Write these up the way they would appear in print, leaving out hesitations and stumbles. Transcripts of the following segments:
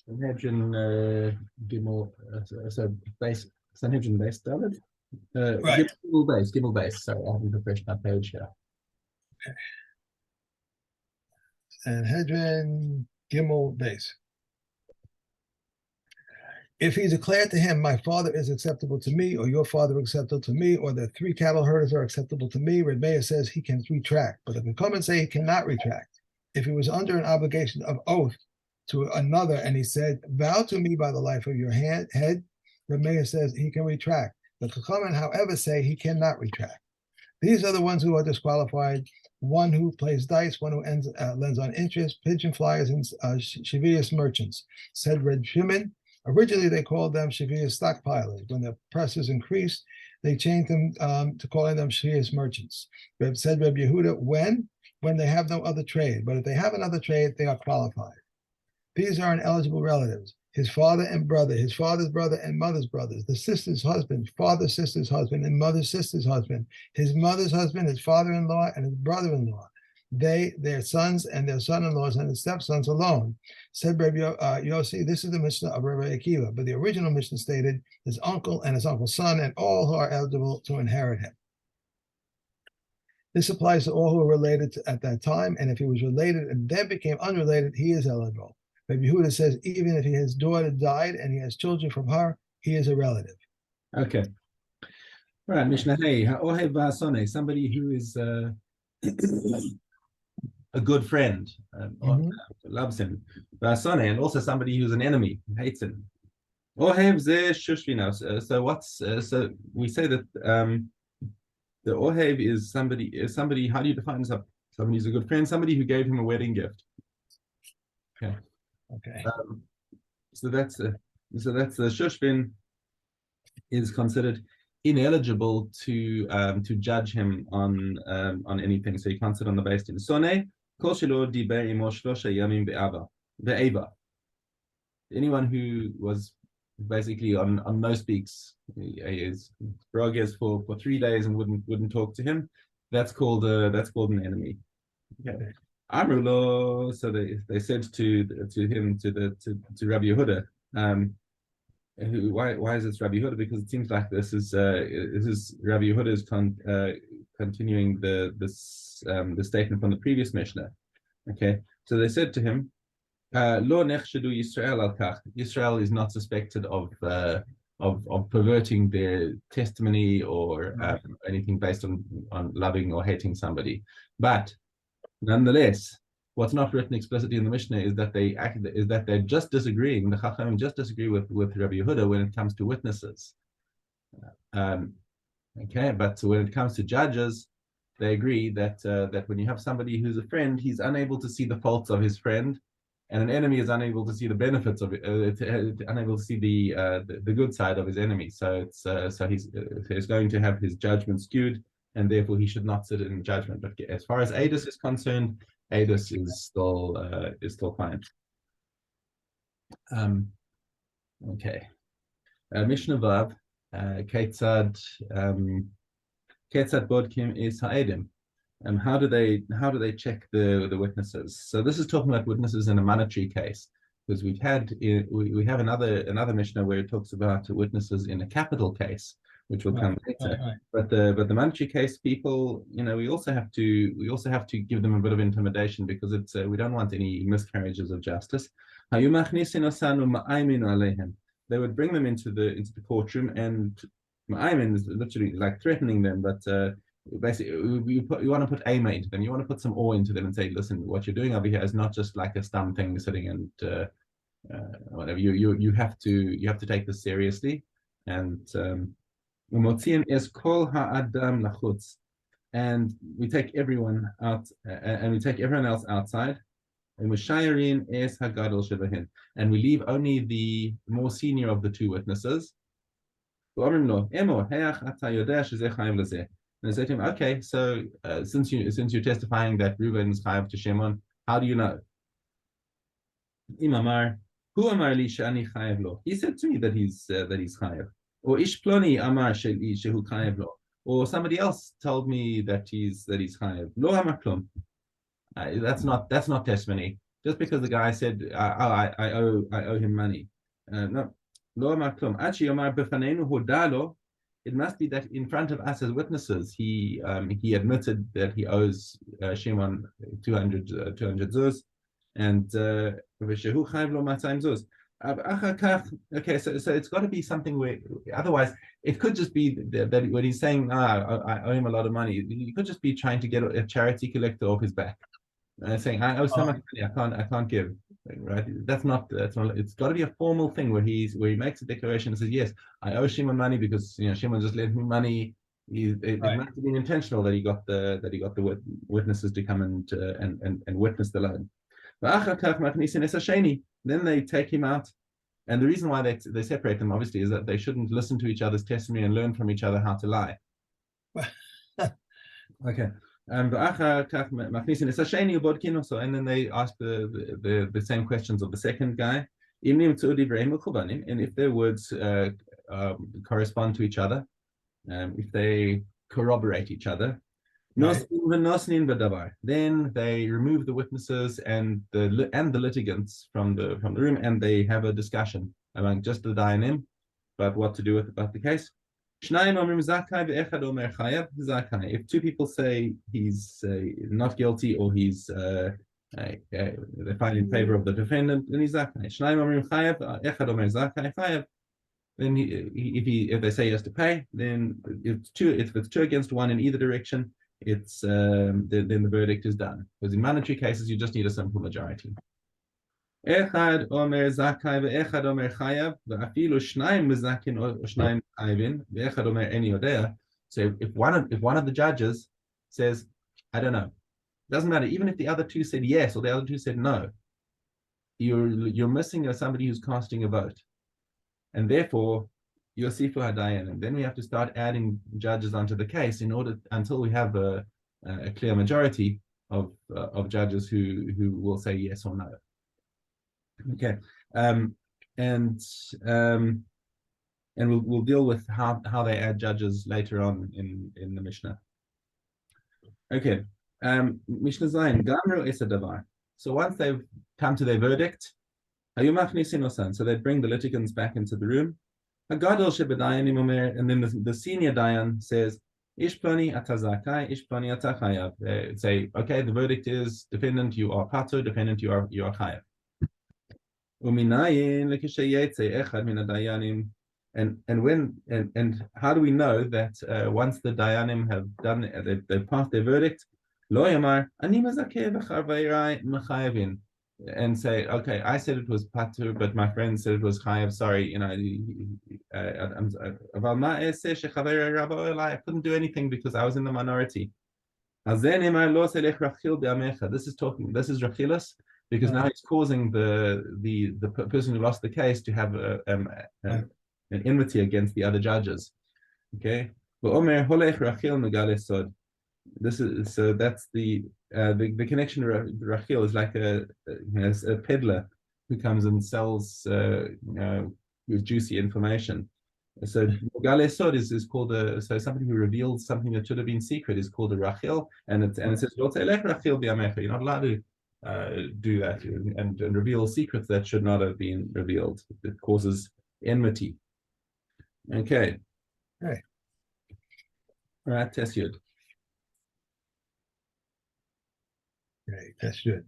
Sanhedrin Gimel, so base Sanhedrin base David. Right. Gimel base. Sorry, I haven't refreshed my page here. Sanhedrin Gimel base. If he declared to him, my father is acceptable to me, or your father is acceptable to me, or the 3 cattle herders are acceptable to me, Reb Meir says he can retract. But if we come and say he cannot retract, if he was under an obligation of oath to another and he said, vow to me by the life of your head, Reb Meir says he can retract. The Chachamim, however, say he cannot retract. These are the ones who are disqualified: one who plays dice, one who lends on interest, pigeon flyers, and Shavias merchants. Said Reb Shimon, originally they called them Shavias stockpilers. When the presses increased, they changed them to calling them Shavias merchants. Said Reb Yehuda, when they have no other trade, but if they have another trade, they are qualified. These are ineligible relatives: his father and brother, his father's brother and mother's brothers, the sister's husband, father's sister's husband, and mother's sister's husband, his mother's husband, his father-in-law, and his brother-in-law. They, their sons, and their son-in-laws, and his stepsons alone. Said Rabbi Yossi, this is the Mishna of Rabbi Akiva, but the original Mishna stated his uncle and his uncle's son, and all who are eligible to inherit him. This applies to all who were related at that time, and if he was related and then became unrelated, he is eligible. Rabbi Yehuda says even if his daughter died and he has children from her, he is a relative. Okay. Right, Mishna, hey, Ohev Vasone, somebody who is a good friend, loves him, Vasone, and also somebody who's an enemy, hates him. Ohev ze shushvina. So we say that the Ohev is somebody. How do you define somebody who's a good friend? Somebody who gave him a wedding gift. Okay. Okay. So that's the Shushvin is considered ineligible to judge him on anything. So you can't sit on the base din. Sone kol shelo diber imo shlosha yamim be'ava. Anyone who was basically on no speaks, is brogues for 3 days and wouldn't talk to him, that's called an enemy. Okay. Amrulo, so they said to him to Rabbi Yehuda, why is this Rabbi Yehuda? Because it seems like this is Rabbi Yehuda's continuing the statement from the previous Mishnah. Okay, so they said to him, Lo nechshadu Yisrael al kach. Yisrael is not suspected of perverting their testimony or anything based on loving or hating somebody, but nonetheless, what's not written explicitly in the Mishnah is that they're just disagreeing. The Chachamim just disagree with Rabbi Yehuda when it comes to witnesses. Okay, but when it comes to judges, they agree that when you have somebody who's a friend, he's unable to see the faults of his friend, and an enemy is unable to see the benefits of it, unable to see the good side of his enemy. So he's going to have his judgment skewed, and therefore he should not sit in judgment. But as far as Adus is concerned, Adus is still fine. Okay. Mishnah Vav, Ketzad Bodkim is Ha'edim. How do they check the witnesses? So this is talking about witnesses in a monetary case, because we have another Mishnah where it talks about witnesses in a capital case, which will come later. Right. But the monetary case people, we also have to give them a bit of intimidation, because it's we don't want any miscarriages of justice. They would bring them into the courtroom, and ma'aymin is literally like threatening them, but basically you want to put aima into them. You want to put some awe into them and say, listen, what you're doing over here is not just like a stump thing sitting and whatever. You have to take this seriously, and and we take everyone out, and we take everyone else outside, and we leave only the more senior of the two witnesses. And they say to him, okay, so since you're testifying that Reuben is chayav to Shimon, how do you know? Imamar, who amar li she'ani chayav lo? He said to me that he's chayav. Or ish ploni amar shehu chayav lo. Or somebody else told me that he's chayav. Lo amar klum. That's not testimony. Just because the guy said, I owe him money. No. It must be that in front of us as witnesses, he admitted that he owes Shimon 200 zuz, and v'shehu chayv lo 200 zuz. Okay, so it's got to be something where, otherwise it could just be that when he's saying, I owe him a lot of money, he could just be trying to get a charity collector off his back, saying, I owe so much money, I can't give. Right? That's not. It's got to be a formal thing where he makes a declaration and says, yes, I owe Shimon money because Shimon just lent me money. It must have been intentional that he got the witnesses to come and witness the loan. Then they take him out, and the reason why they separate them obviously is that they shouldn't listen to each other's testimony and learn from each other how to lie. Okay. And then they ask the same questions of the second guy. And if their words correspond to each other, if they corroborate each other, right, then they remove the witnesses and the litigants from the room, and they have a discussion among just the dayanim about what to do about the case. If two people say he's not guilty or he's they find in favor of the defendant, then he's zakai. Then if they say he has to pay, then if it's two against one in either direction, it's then the verdict is done. Because in monetary cases, you just need a simple majority. Echad omer zakai ve'echad omer chayav ve'afilu shnayim mezakin or shnayim chayvin ve'echad omer eni odea. So if one of the judges says, I don't know, doesn't matter. Even if the other two said yes or the other two said no, you're missing somebody who's casting a vote, and therefore you're sifu hadayan. And then we have to start adding judges onto the case until we have a clear majority of judges who will say yes or no. Okay, and we'll deal with how they add judges later on in the Mishnah. Okay, Mishnah Zayin Gamru Esadavar. So once they've come to their verdict, so they bring the litigants back into the room. And then the senior dayan says, Ishplani atazakai, Ishplani atachayav. They say, okay, the verdict is defendant, you are patur, defendant, you are chayav. And how do we know that once the dayanim have done, they've passed their verdict, and say, okay, I said it was patur, but my friend said it was chayav. Sorry, I couldn't do anything because I was in the minority. This is Rachilus, because now he's causing the person who lost the case to have an enmity against the other judges. Okay, this is that's the connection to Rachel is like a peddler who comes and sells with juicy information. So Megale Sod is called so somebody who reveals something that should have been secret is called a Rachel, and it says you're not allowed to do that and reveal secrets that should not have been revealed. It causes enmity. Okay. Hey. All right, test Yud. Okay, that's good.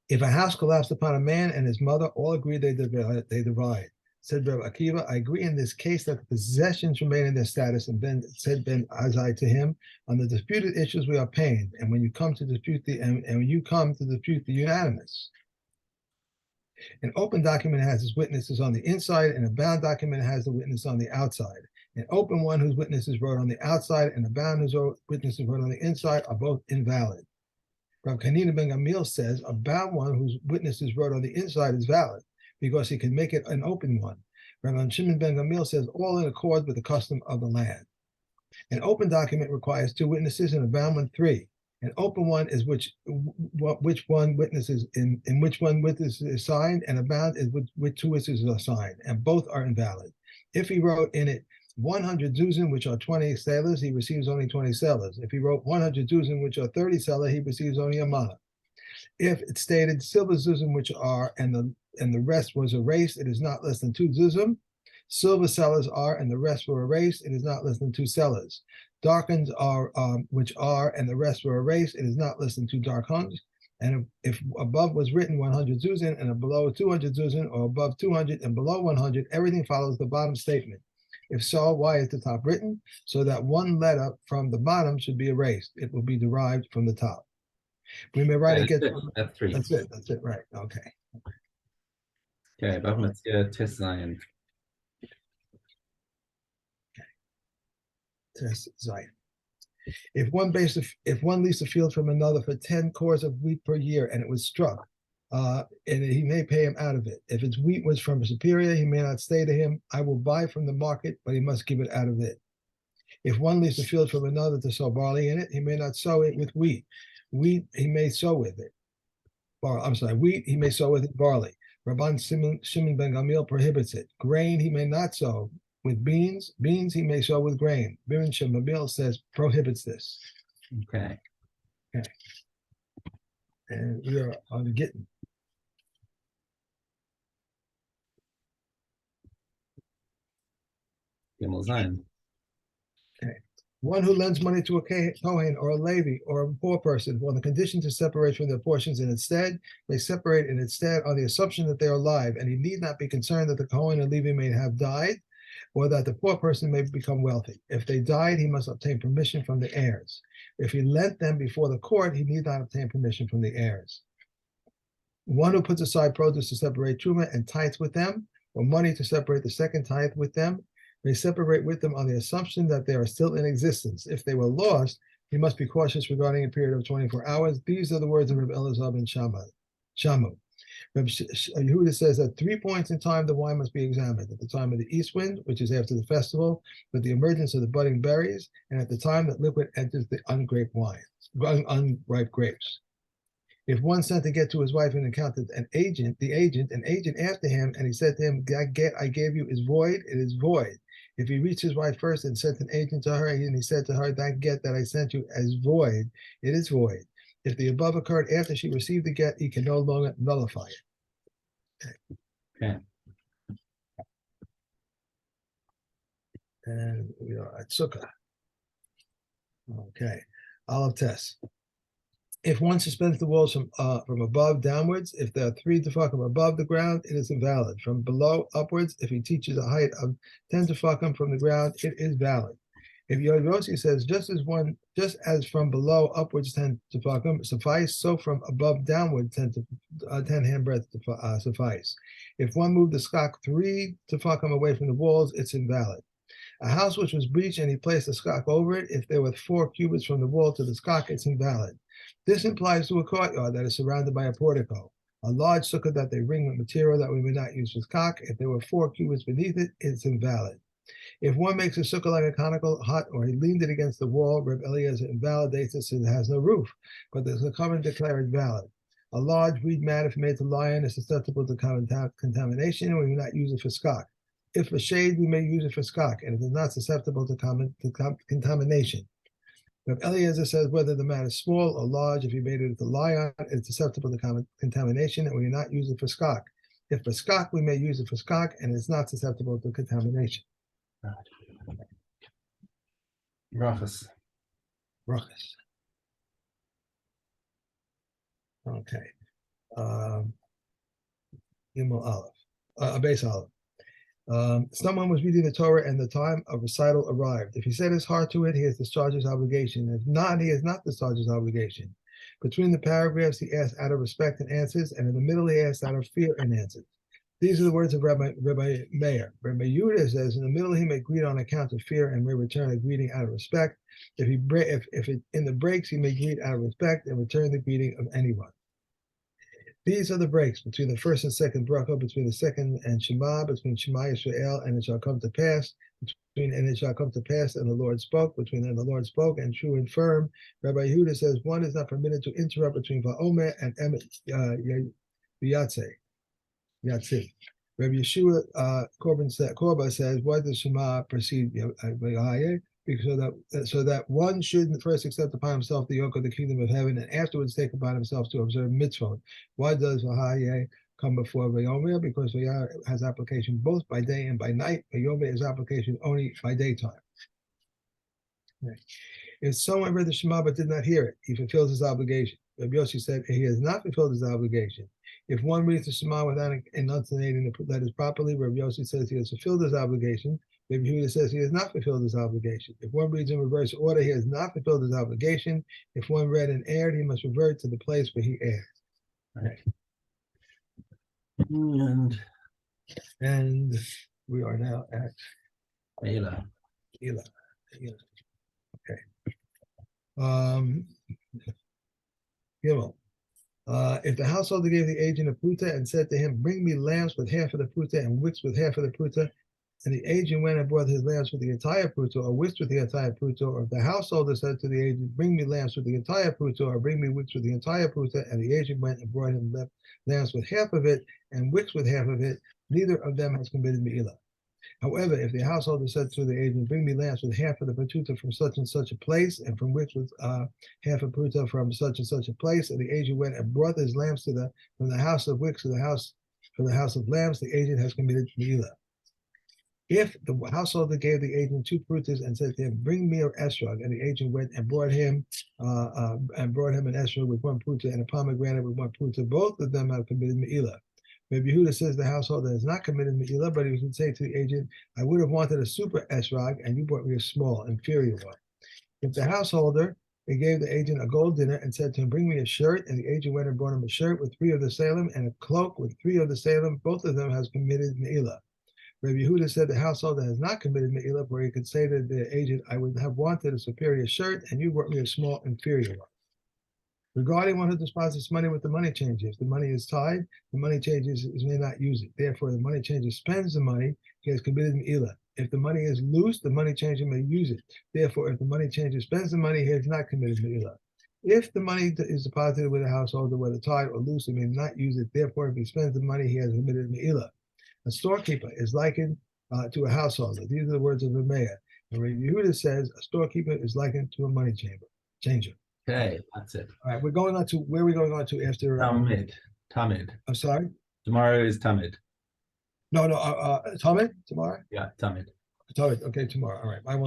If a house collapsed upon a man and his mother, all agree they divide. Said Rabbi Akiva, I agree in this case that the possessions remain in their status, and said Ben Azai to him, on the disputed issues we are paying, and when you come to dispute the unanimous. An open document has its witnesses on the inside, and a bound document has the witness on the outside. An open one whose witnesses wrote on the outside, and a bound whose witnesses wrote on the inside are both invalid. Rav Kanina ben Gamil says a bound one whose witnesses wrote on the inside is valid, because he can make it an open one. Rav Shimon ben Gamil says all in accord with the custom of the land. An open document requires 2 witnesses, and a bound one 3. An open one is which one witnesses in which one witness is signed, and a bound is which 2 witnesses are signed, and both are invalid. If he wrote in it, 100 zuzim, which are 20 sailors, he receives only 20 sailors. If he wrote 100 zuzim, which are 30 sailors, he receives only a mana. If it stated silver zuzim, which are, and the rest was erased, it is not less than 2 zuzim. Silver sellers are, and the rest were erased, it is not less than 2 sellers. Darkens are, which are, and the rest were erased, it is not less than 2 darkons. And if above was written 100 zuzin and below 200 zuzin, or above 200 and below 100, everything follows the bottom statement. If so, why is the top written? So that one letter from the bottom should be erased. It will be derived from the top. We may write That's it. it. That's 3. That's it. That's it. Right. Okay. Okay, above let's get Tes Zion. Tes Zion. If one leased a field from another for 10 cores of wheat per year and it was struck, and he may pay him out of it. If its wheat was from a superior, he may not say to him, I will buy from the market, but he must give it out of it. If one leased a field from another to sow barley in it, he may not sow it with wheat. Wheat he may sow with it. Wheat he may sow with it barley. Rabban Shimon ben Gamliel prohibits it. Grain he may not sow with beans. Beans he may sow with grain. Birin Shemabil says prohibits this. Okay. Okay. And we are on the Gittin. Gimel Zion. Okay. One who lends money to a Kohen or a Levi or a poor person on the condition to separate from their portions and instead they separate and instead on the assumption that they are alive, and he need not be concerned that the Kohen or Levi may have died or that the poor person may become wealthy. If they died, he must obtain permission from the heirs. If he lent them before the court, he need not obtain permission from the heirs. One who puts aside produce to separate truma and tithes with them, or money to separate the second tithe with them, may separate with them on the assumption that they are still in existence. If they were lost, he must be cautious regarding a period of 24 hours. These are the words of Reb Elazar ben Shamu. Reb Yehuda says at 3 points in time, the wine must be examined. At the time of the east wind, which is after the festival, with the emergence of the budding berries, and at the time that liquid enters the unripe grapes. If one sent a get to his wife and encountered an agent after him, and he said to him, that get I gave you is void, it is void. If he reached his wife first and sent an agent to her, and he said to her, that get that I sent you as void, it is void. If the above occurred after she received the get, he can no longer nullify it. Okay. And we are at Sukkah. Okay. Aleph Tes. If one suspends the walls from above downwards, if there are 3 tefakim above the ground, it is invalid. From below upwards, if he teaches a height of 10 tefakim from the ground, it is valid. If Yod Yossi says just as from below upwards 10 tefakim suffice, so from above downward 10 handbreadth suffice. If one moved the skak 3 tefakim away from the walls, it's invalid. A house which was breached and he placed a skak over it, if there were 4 cubits from the wall to the skak, it's invalid. This implies to a courtyard that is surrounded by a portico, a large sukkah that they ring with material that we may not use for skak. If there were 4 cubits beneath it, it's invalid. If one makes a sukkah like a conical hut, or he leaned it against the wall, Reb Eliezer invalidates it since it has no roof, but the Chachamim declare it valid. A large reed mat, if made to lie on, is susceptible to contamination, and we may not use it for skak. If for shade, we may use it for skak, and it is not susceptible to contamination. Reb Eliezer says whether the mat is small or large, if you made it to lie on, it's susceptible to contamination, and we may not use it for skak. If for skak, we may use it for skak, and it's not susceptible to contamination. Brachas. Okay. Gimel Aleph. Base Aleph. Someone was reading the Torah and the time of recital arrived. If he set his heart to it, he has discharged his obligation. If not, he has not discharged his obligation. Between the paragraphs, he asks out of respect and answers, and in the middle, he asks out of fear and answers. These are the words of Rabbi Meir. Rabbi Yehuda says, in the middle, he may greet on account of fear and may return a greeting out of respect. If in the breaks, he may greet out of respect and return the greeting of anyone. These are the breaks between the first and second bracha, between the second and Shema, between Shema Yisrael and it shall come to pass, between and it shall come to pass and the Lord spoke, between and the Lord spoke and true and firm. Rabbi Yehuda says one is not permitted to interrupt between Va'omer and Emet Yatzeh. Rabbi Yeshua Korba says, why does Shema precede because so that one should first accept upon himself the yoke of the kingdom of heaven and afterwards take upon himself to observe mitzvot. Why does Vahaye come before Vayomer? Because Vayomer has application both by day and by night. Vayomer is application only by daytime. Right. If someone read the Shema but did not hear it, he fulfills his obligation. Rabbi Yossi said he has not fulfilled his obligation. If one reads the Shema without enunciating the letters properly, Rabbi Yossi says he has fulfilled his obligation. Rabbi Yehuda says he has not fulfilled his obligation. If one reads in reverse order, he has not fulfilled his obligation. If one read and erred, he must revert to the place where he erred. Right. And we are now at Elah. Okay. Gimel. If the householder gave the agent a pruta and said to him, bring me lambs with half of the pruta and wicks with half of the pruta, and the agent went and brought his lambs with the entire pruta or wicks with the entire pruta, or if the householder said to the agent, bring me lambs with the entire pruta or bring me wicks with the entire pruta, and the agent went and brought him lambs with half of it and wicks with half of it, neither of them has committed me'ilah. However, if the householder said to the agent, bring me lambs with half of the pruta from such and such a place, and from which with half a pruta from such and such a place, and the agent went and brought his lambs from the house of wicks to the house of lambs, the agent has committed me'ilah. If the householder gave the agent 2 prutas and said to him, bring me an esrog, and the agent went and brought him an esrog with 1 pruta and a pomegranate with 1 pruta, both of them have committed me'ilah. Rabbi Yehuda says the householder has not committed me'ilah, but he would say to the agent, I would have wanted a super esrog, and you brought me a small, inferior one. If the householder gave the agent a gold dinner and said to him, bring me a shirt, and the agent went and brought him a shirt with 3 of the salem and a cloak with 3 of the salem, both of them has committed me'ilah. Rabbi Yehuda said the householder has not committed me'ilah, where he could say to the agent, I would have wanted a superior shirt, and you brought me a small, inferior one. Regarding one who deposits money with the money changer, if the money is tied, the money changer may not use it. Therefore, the money changer spends the money, he has committed me'ilah. If the money is loose, the money changer may use it. Therefore, if the money changer spends the money, he has not committed me'ilah. If the money is deposited with a householder, whether tied or loose, he may not use it. Therefore, if he spends the money, he has committed me'ilah. A storekeeper is likened to a householder. These are the words of the mayor. And Rabbi Yehuda says a storekeeper is likened to a money changer. Okay, that's it. All right, we're going on to where are we going on to after Tamid. I'm sorry. Tomorrow is Tamid. No, Tamid tomorrow. Yeah, Tamid. Okay, tomorrow. All right, I will.